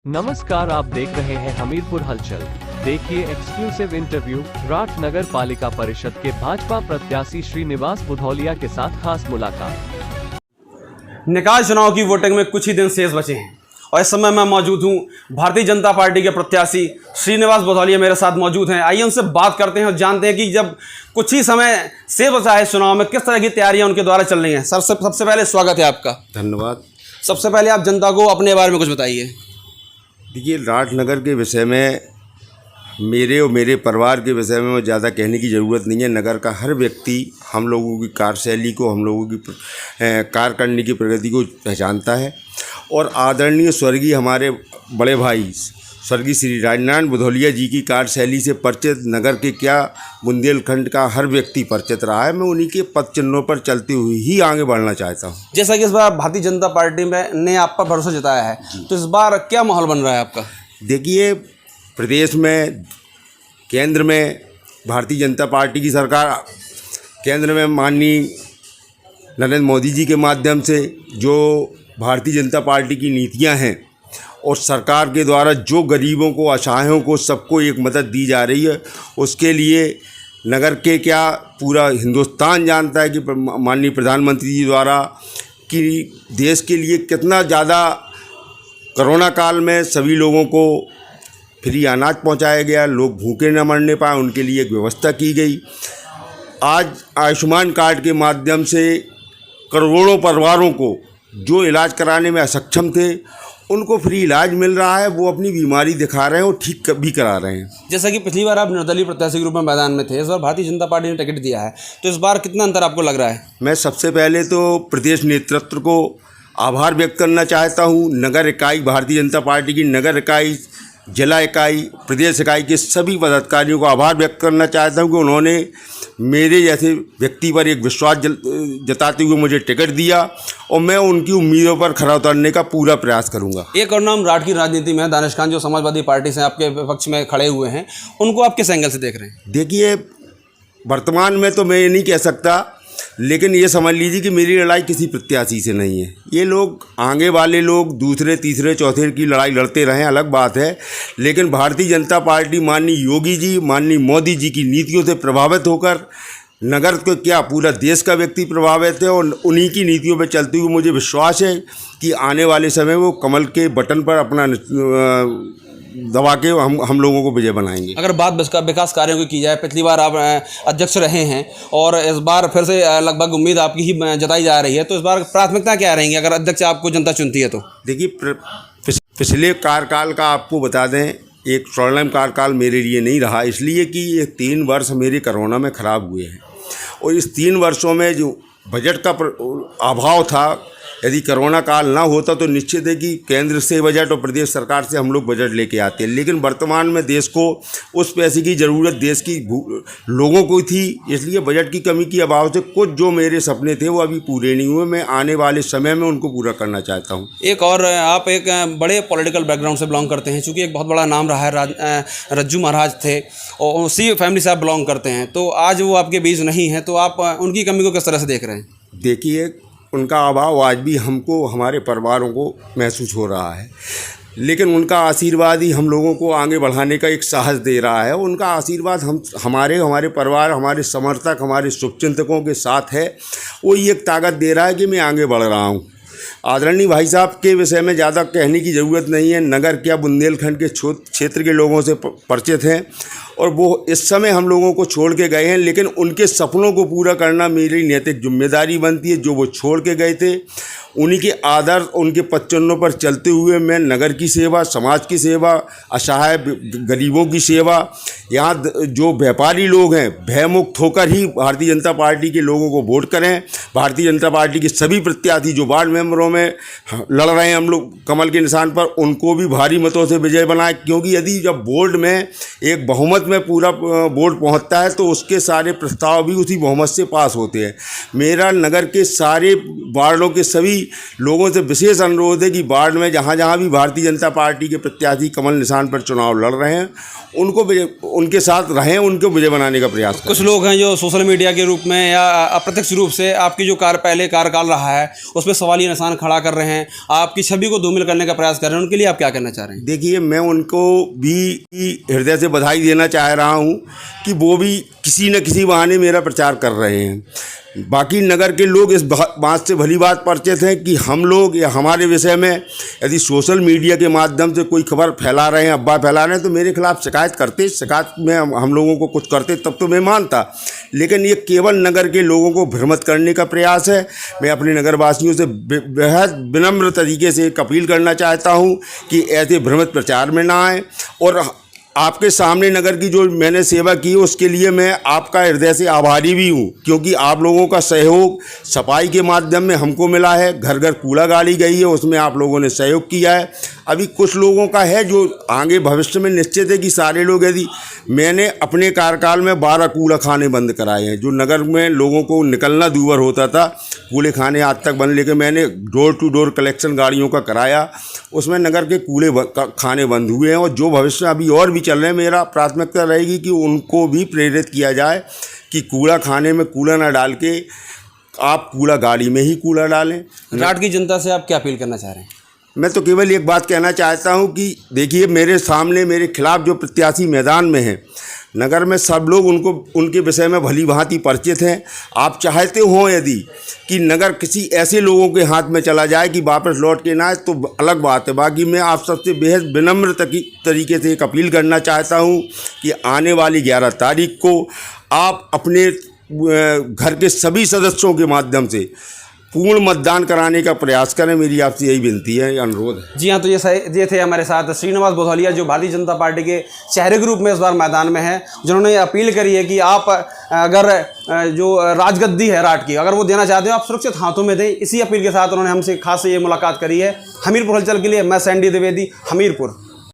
नमस्कार, आप देख रहे हैं हमीरपुर हलचल। देखिए एक्सक्लूसिव इंटरव्यू। राठ नगर पालिका परिषद के भाजपा प्रत्याशी श्रीनिवास बुधौलिया के साथ खास मुलाकात। निकाय चुनाव की वोटिंग में कुछ ही दिन शेष बचे हैं और इस समय मैं मौजूद हूं भारतीय जनता पार्टी के प्रत्याशी श्रीनिवास बुधौलिया मेरे साथ मौजूद हैं। आइए उनसे बात करते हैं और जानते हैं कि जब कुछ ही समय शेष बचा है चुनाव में, किस तरह की तैयारियां उनके द्वारा चल रही हैं। सबसे पहले स्वागत है आपका। धन्यवाद। सबसे पहले आप जनता को अपने बारे में कुछ बताइए। देखिए, राठ नगर के विषय में मेरे और मेरे परिवार के विषय में ज़्यादा कहने की ज़रूरत नहीं है। नगर का हर व्यक्ति हम लोगों की कार्यशैली को, हम लोगों की कार्य करने की प्रगति को पहचानता है और आदरणीय स्वर्गीय हमारे बड़े भाई स्वर्गीय श्री राजनारायण बुधौलिया जी की कार्यशैली से परिचित नगर के क्या बुंदेलखंड का हर व्यक्ति परिचित रहा है। मैं उन्हीं के पद चिन्हों पर चलते हुए ही आगे बढ़ना चाहता हूँ। जैसा कि इस बार भारतीय जनता पार्टी ने आप पर भरोसा जताया है, तो इस बार क्या माहौल बन रहा है आपका? देखिए, प्रदेश में, केंद्र में भारतीय जनता पार्टी की सरकार, केंद्र में माननीय नरेंद्र मोदी जी के माध्यम से जो भारतीय जनता पार्टी की नीतियां हैं और सरकार के द्वारा जो गरीबों को, असहायों को, सबको एक मदद दी जा रही है, उसके लिए नगर के क्या पूरा हिंदुस्तान जानता है कि माननीय प्रधानमंत्री जी द्वारा कि देश के लिए कितना ज़्यादा कोरोना काल में सभी लोगों को फ्री अनाज पहुंचाया गया, लोग भूखे न मरने पाए, उनके लिए एक व्यवस्था की गई। आज आयुष्मान कार्ड के माध्यम से करोड़ों परिवारों को जो इलाज कराने में असक्षम थे उनको फ्री इलाज मिल रहा है। वो अपनी बीमारी दिखा रहे हैं और ठीक भी करा रहे हैं। जैसा कि पिछली बार आप निर्दलीय प्रत्याशी के रूप में मैदान में थे, इस बार भारतीय जनता पार्टी ने टिकट दिया है, तो इस बार कितना अंतर आपको लग रहा है? मैं सबसे पहले तो प्रदेश नेतृत्व को आभार व्यक्त करना चाहता हूँ। नगर इकाई, भारतीय जनता पार्टी की नगर इकाई, जिला इकाई, प्रदेश इकाई के सभी पदाधिकारियों को आभार व्यक्त करना चाहता हूँ कि उन्होंने मेरे जैसे व्यक्ति पर एक विश्वास जताते हुए मुझे टिकट दिया और मैं उनकी उम्मीदों पर खरा उतरने का पूरा प्रयास करूंगा। एक और नाम राठ की राजनीति में दानिश खान, जो समाजवादी पार्टी से आपके पक्ष में खड़े हुए हैं, उनको आप किस एंगल से देख रहे हैं? देखिए, वर्तमान में तो मैं ये नहीं कह सकता, लेकिन ये समझ लीजिए कि मेरी लड़ाई किसी प्रत्याशी से नहीं है। ये लोग, आगे वाले लोग दूसरे, तीसरे, चौथे की लड़ाई लड़ते रहें, अलग बात है, लेकिन भारतीय जनता पार्टी माननीय योगी जी, माननीय मोदी जी की नीतियों से प्रभावित होकर नगर को क्या पूरा देश का व्यक्ति प्रभावित है और उन्हीं की नीतियों पर चलते हुए मुझे विश्वास है कि आने वाले समय वो कमल के बटन पर अपना दबा के हम लोगों को विजय बनाएंगे। अगर बात विकास कार्यों की जाए, पिछली बार आप अध्यक्ष रहे हैं और इस बार फिर से लगभग उम्मीद आपकी ही जताई जा रही है, तो इस बार प्राथमिकता क्या रहेंगी अगर अध्यक्ष आपको जनता चुनती है तो? देखिए, पिछले कार्यकाल का आपको बता दें, एक स्वर्णिम कार्यकाल मेरे लिए नहीं रहा, इसलिए कि ये 3 वर्ष मेरे कोरोना में ख़राब हुए हैं और इस 3 वर्षों में जो बजट का अभाव था, यदि कोरोना काल ना होता तो निश्चित है कि केंद्र से बजट और प्रदेश सरकार से हम लोग बजट लेके आते हैं, लेकिन वर्तमान में देश को उस पैसे की ज़रूरत देश की लोगों को थी, इसलिए बजट की कमी के अभाव से कुछ जो मेरे सपने थे वो अभी पूरे नहीं हुए। मैं आने वाले समय में उनको पूरा करना चाहता हूँ। एक और, आप एक बड़े पॉलिटिकल बैकग्राउंड से बिलोंग करते हैं, चूँकि एक बहुत बड़ा नाम रहा है, रज्जू महाराज थे और उसी फैमिली से आप बिलोंग करते हैं, तो आज वो आपके बीच नहीं है, तो आप उनकी कमी को किस तरह से देख रहे हैं? देखिए, उनका अभाव आज भी हमको, हमारे परिवारों को महसूस हो रहा है, लेकिन उनका आशीर्वाद ही हम लोगों को आगे बढ़ाने का एक साहस दे रहा है। उनका आशीर्वाद हमारे परिवार, हमारे समर्थक, हमारे शुभचिंतकों के साथ है। वो ये एक ताकत दे रहा है कि मैं आगे बढ़ रहा हूँ। आदरणीय भाई साहब के विषय में ज़्यादा कहने की ज़रूरत नहीं है। नगर क्या बुंदेलखंड के क्षेत्र के लोगों से परिचित हैं और वो इस समय हम लोगों को छोड़ के गए हैं, लेकिन उनके सपनों को पूरा करना मेरी नैतिक जिम्मेदारी बनती है। जो वो छोड़ के गए थे, उन्हीं के आदर्श, उनके पच्चनों पर चलते हुए मैं नगर की सेवा, समाज की सेवा, असहाय गरीबों की सेवा, यहाँ जो व्यापारी लोग हैं, भयमुक्त होकर ही भारतीय जनता पार्टी के लोगों को वोट करें। भारतीय जनता पार्टी के सभी प्रत्याशी जो वार्ड मेंबरों में लड़ रहे हैं हम लोग कमल के निशान पर, उनको भी भारी मतों से विजय बनाएं, क्योंकि यदि जब बोर्ड में एक बहुमत में पूरा बोर्ड पहुँचता है तो उसके सारे प्रस्ताव भी उसी बहुमत से पास होते हैं। मेरा नगर के सारे वार्डों के सभी लोगों से विशेष अनुरोध है कि वार्ड में जहाँ जहाँ भी भारतीय जनता पार्टी के प्रत्याशी कमल निशान पर चुनाव लड़ रहे हैं उनको उनके साथ रहें, उनको विजय बनाने का प्रयास करें। कुछ लोग हैं जो सोशल मीडिया के रूप में या अप्रत्यक्ष रूप से आपकी जो पहले कार्यकाल रहा है उस पर सवालिया निशान खड़ा कर रहे हैं, आपकी छवि को धूमिल करने का प्रयास कर रहे हैं, उनके लिए आप क्या कहना चाह रहे हैं? देखिए, मैं उनको भी हृदय से बधाई देना चाह रहा हूँ कि वो भी किसी न किसी बहाने मेरा प्रचार कर रहे हैं। बाकी नगर के लोग इस बात से भली बात परिचित हैं कि हम लोग या हमारे विषय में यदि सोशल मीडिया के माध्यम से कोई खबर फैला रहे हैं, अफवाह फैला रहे हैं, तो मेरे खिलाफ शिकायत में हम लोगों को कुछ करते तब तो मैं मानता, लेकिन ये केवल नगर के लोगों को भ्रमित करने का प्रयास है। मैं अपने नगरवासियों से बेहद विनम्र तरीके से एक अपील करना चाहता हूँ कि ऐसे भ्रमित प्रचार में ना आए, और आपके सामने नगर की जो मैंने सेवा की उसके लिए मैं आपका हृदय से आभारी भी हूँ, क्योंकि आप लोगों का सहयोग सफाई के माध्यम में हमको मिला है। घर घर कूड़ा गाड़ी गई है, उसमें आप लोगों ने सहयोग किया है। अभी कुछ लोगों का है जो आगे भविष्य में निश्चित है कि सारे लोग, यदि मैंने अपने कार्यकाल में 12 कूड़ा खाने बंद कराए हैं, जो नगर में लोगों को निकलना दूभर होता था, कूड़े खाने आज तक बंद, लेके मैंने डोर टू डोर कलेक्शन गाड़ियों का कराया, उसमें नगर के कूड़े खाने बंद हुए हैं। और जो भविष्य में अभी और भी चल रहे हैं, मेरा प्राथमिकता रहेगी कि उनको भी प्रेरित किया जाए कि कूड़ा खाने में कूड़ा ना डाल के आप कूड़ा गाड़ी में ही कूड़ा डालें। राठ की जनता से आप क्या अपील करना चाह रहे हैं? मैं तो केवल एक बात कहना चाहता हूं कि देखिए, मेरे सामने मेरे खिलाफ जो प्रत्याशी मैदान में हैं, नगर में सब लोग उनके विषय में भली भांति परिचित हैं। आप चाहते हो यदि कि नगर किसी ऐसे लोगों के हाथ में चला जाए कि वापस लौट के ना आए, तो अलग बात है। बाकी मैं आप सबसे बेहद विनम्र तरीके से एक अपील करना चाहता हूं कि आने वाली 11 तारीख को आप अपने घर के सभी सदस्यों के माध्यम से पूर्ण मतदान कराने का प्रयास करें। मेरी आपसे यही विनती है, अनुरोध है। जी हाँ, तो ये थे हमारे साथ श्रीनिवास बुधौलिया, जो भारतीय जनता पार्टी के चेहरे के रूप में इस बार मैदान में है, जिन्होंने ये अपील करी है कि आप अगर जो राजगद्दी है राठ की, अगर वो देना चाहते हो, आप सुरक्षित हाथों में दें। इसी अपील के साथ उन्होंने हमसे खास ये मुलाकात करी है। हमीरपुर हलचल के लिए मैं सैंडी द्विवेदी, हमीरपुर।